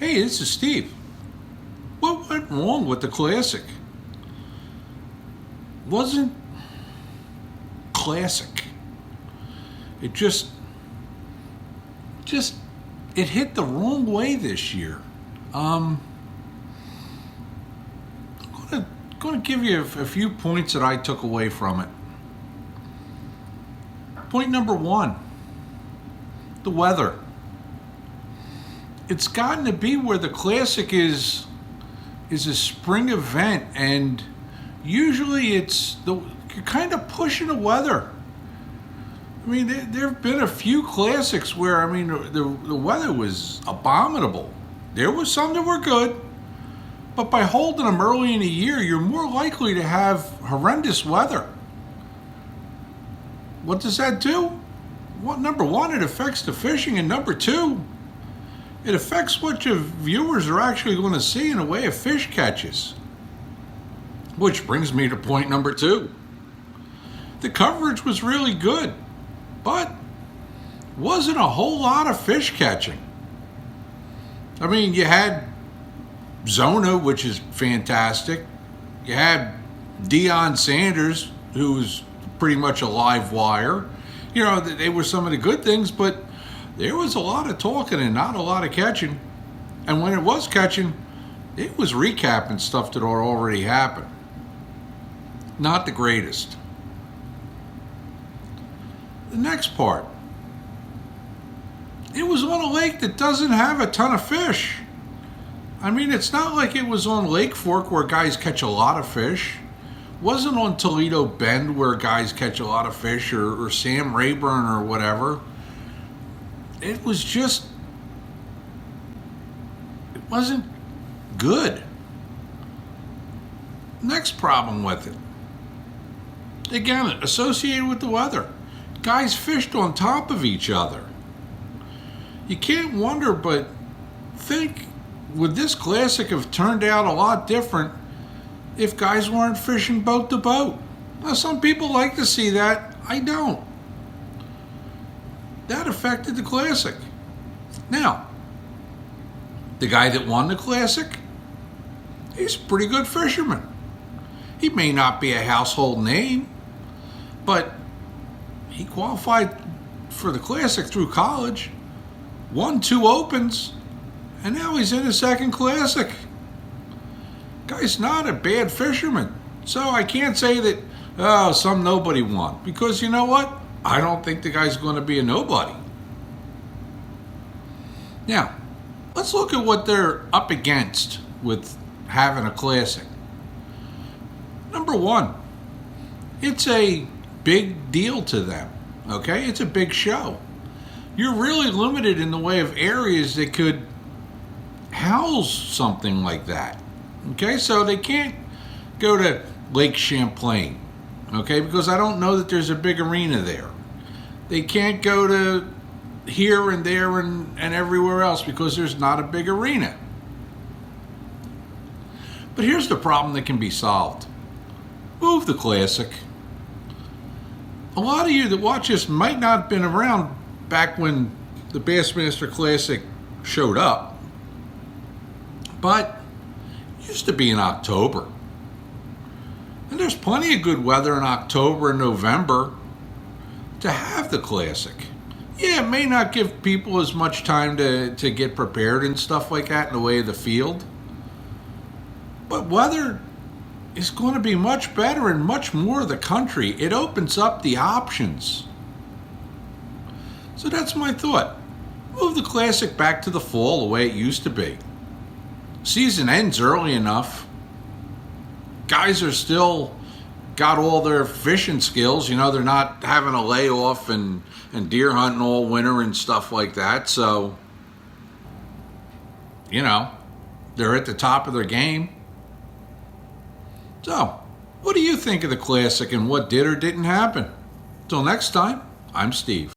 Hey, this is Steve. What went wrong with the Classic? Wasn't classic. It just it hit the wrong way this year. I'm gonna give you a few points that I took away from it. Point number one, the weather. It's gotten to be where the Classic is a spring event, and usually you're kind of pushing the weather. I mean, there have been a few Classics where, the weather was abominable. There was some that were good, but by holding them early in the year, you're more likely to have horrendous weather. What does that do? Well, number one, it affects the fishing, and number two, it affects what your viewers are actually going to see in the way of fish catches. Which brings me to point number two. The coverage was really good, but wasn't a whole lot of fish catching. I mean, you had Zona, which is fantastic. You had Deion Sanders, who was pretty much a live wire. You know, they were some of the good things, but there was a lot of talking and not a lot of catching. And when it was catching, it was recapping stuff that had already happened. Not the greatest. The next part. It was on a lake that doesn't have a ton of fish. I mean, it's not like it was on Lake Fork where guys catch a lot of fish. Wasn't on Toledo Bend where guys catch a lot of fish, or Sam Rayburn or whatever. It wasn't good. Next problem with it. Again, associated with the weather. Guys fished on top of each other. You can't wonder but think, would this Classic have turned out a lot different if guys weren't fishing boat to boat? Now, some people like to see that. I don't. That affected the Classic. Now, the guy that won the Classic, he's a pretty good fisherman. He may not be a household name, but he qualified for the Classic through college, won 2 opens, and now he's in his second Classic. Guy's not a bad fisherman. So I can't say that, some nobody won. Because you know what? I don't think the guy's going to be a nobody. Now, let's look at what they're up against with having a Classic. Number one, it's a big deal to them. Okay? It's a big show. You're really limited in the way of areas that could house something like that. Okay? So they can't go to Lake Champlain. Okay? Because I don't know that there's a big arena there. They can't go to here and there and everywhere else because there's not a big arena. But here's the problem that can be solved. Move the Classic. A lot of you that watch this might not have been around back when the Bassmaster Classic showed up, but it used to be in October. And there's plenty of good weather in October and November to have the Classic. Yeah, it may not give people as much time to get prepared and stuff like that in the way of the field, but weather is going to be much better in much more of the country. It opens up the options. So that's my thought. Move the Classic back to the fall the way it used to be. Season ends early enough. Guys are still got all their fishing skills. You know, they're not having a layoff and deer hunting all winter and stuff like that. So, you know, they're at the top of their game. So, what do you think of the Classic and what did or didn't happen? Till next time, I'm Steve.